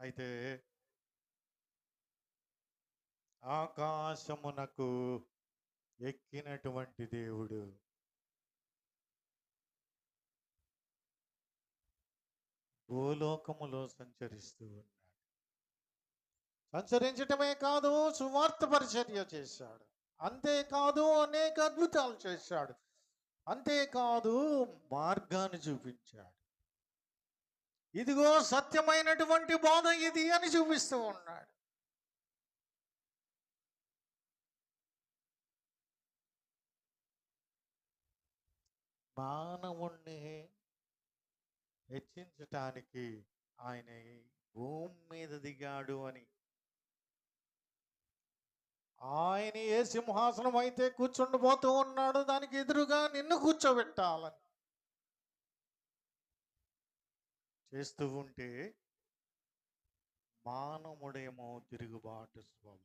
అయితే ఆకాశమునకు ఎక్కినటువంటి దేవుడు భూలోకములో సంచరిస్తూ ఉన్నాడు. సంచరించటమే కాదు, సువార్త పరిచర్య చేశాడు. అంతేకాదు, అనేక అద్భుతాలు చేశాడు. అంతేకాదు, మార్గాన్ని చూపించాడు. ఇదిగో సత్యమైనటువంటి బోధ ఇది అని చూపిస్తూ ఉన్నాడు. మానవుణ్ణి హెచ్చించటానికి ఆయన భూమి మీద దిగాడు అని, ఆయన ఏ సింహాసనం అయితే కూర్చుండిపోతూ ఉన్నాడు దానికి ఎదురుగా నిన్ను కూర్చోబెట్టాలని చేస్తూ ఉంటే మానవుడేమో తిరుగుబాటు స్వభావం.